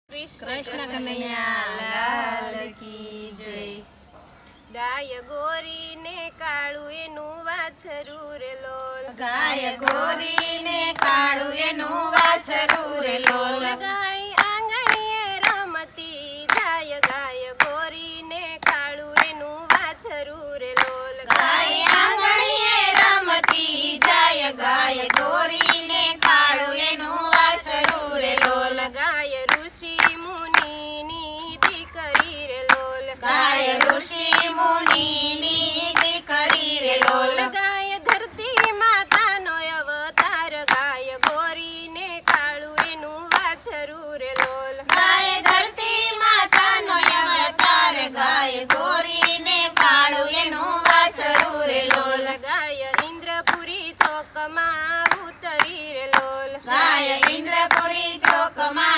कृष्ण कन्हैया लाल की जय। गाय गोरी ने काळू एनु वाछरू रे लोल, गाय गोरी ने काळू एनु वाछरू रे लोल। गाय आंगणीए रमती जाय, गाय गोरी ने काळू एनु वाछरू रे लोल। गाय आंगणीए रमती जाय, गाय गोरी ने काळू एनु वाछरू रे लोल। गाय ऋषि मुनि नी दीकरी रे लोल, गाय ऋषि मुनि नी दीकरी रे लोल। गाय धरती माता नो अवतार, गाय गोरी ने काळू एनु वाछरू रे लोल। गाय धरती माता नो अवतार, गाय गोरी ने काळू एनु वाछरू रे लोल। गाय इंद्रपुरी चौक मा उतरी रे लोल, गाय इंद्रपुरी चौक मा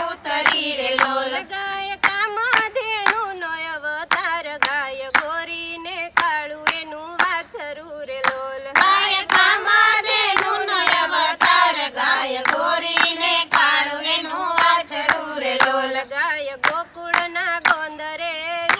उतरी रे लोल। गाय कामधेनु नो अवतार, गाय गोरी ने काळू एनु वाछरू रे लोल। गाय कामधेनु नो अवतार, गाय गोरी ने काळू एनु वाछरू रे लोल। गाय गोकुळना गोंदरे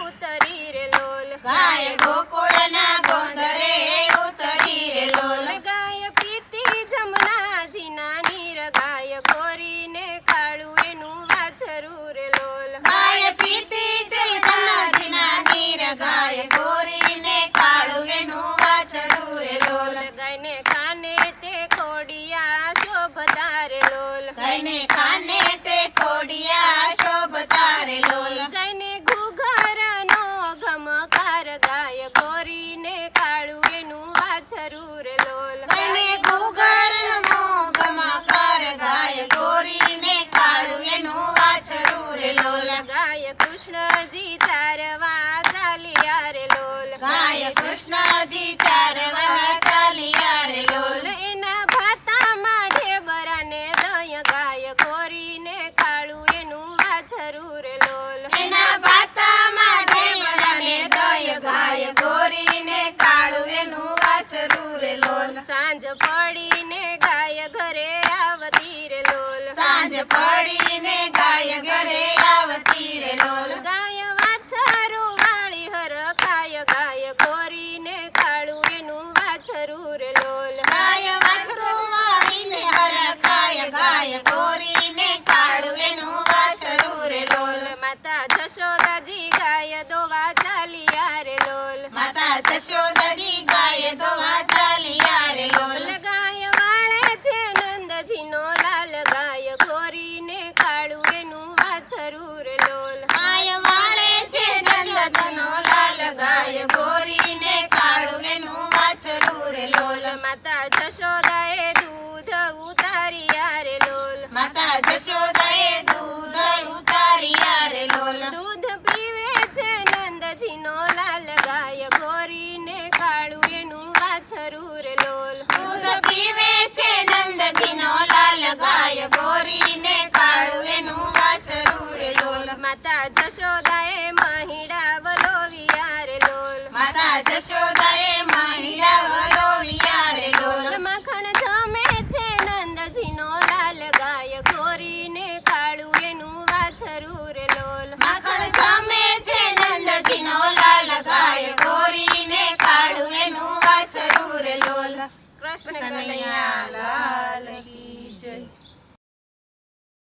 उतरी रे लोल, गाय गोकुळना गोंदरे उतरी रे लोल। गाय पीती जमुना जीना नीर, गाय गोरी ने काळू एनु वाछरू रे लोल। गाय पीती जमुना जीना नीर, गाय गोरी ने काळू एनु वाछरू रे लोल। गायने काने ते खोडिया शोभता रे लोल, गायने काने ते खोडिया शोभता रे लोल। गायने घुघरनो घमकार, गाय गोरी ने काळू एनु वाछरू रे लोल। गायने घुघरनो घमकार, गाय गोरी ने काळू एनु वाछरू रे लोल। गाय कृष्णजी चारवा चालिया रे लोल, गाय कृष्णजी चारवा चालिया रे लोल। एना भाता माढे बराने दय, गाय गोरी ने काळू एनु वाछरू रे लोल। एना भाता माढे बराने दय, गाय गोरी ने काळू एनु वाछरू रे लोल। सांज पડીને ગાય ઘરે આવતી રે લોલ, सांज पડીને गाय घरे आवती रे लोल। ગાય વાછરું વાળી હરખાય, ગાય ગોરીને કાળું એનું વાછરું રે લોલ। गाय वाछरू वाळीने हरखाय, गाय गोरीने काळू एनु वाछरू रे लोल। માતા જશોદાજી ગાય દોવા ચાલિયા રે લોલ, माता जशोदाजी गाय दोवा चालिया रे लोल। ગાય વાળે છે નંદજીનો લાલ, ગાય ગોરીને કાળું એનું વાછરું રે લોલ। गाय वाळे छे नंदनो लाल, गाय गोरीने काळू एनु वाछरू रे लोल। માતા જશોદાએ દૂધ ઉતારિયા રે લોલ, माता जशोदाए दूध उतारिया रे लोल। दूध पीवे છે નંદજીનો લાલ, ગાય ગોરીને કાળું એનું વાછરું રે લોલ। दूध पीवे छे नंदजीनो लाल, गाय गोरीने काळू एनु वाछरू रे लोल। માતા જશોદાએ મહિડા વલોવિયા રે લોલ, माता जशोदाए महिला वलोविया रे लोल। મખણ જમે છે નંદજીનો લાલ, ગાય ગોરીને કાળું એનું વાછરું રે લોલ। માખણ જમે છે નંદજીનો લાલ, ગાય ગોરીને કાળુ એનું વાછરું રે લોલ। કૃષ્ણ કનૈયા લાલ।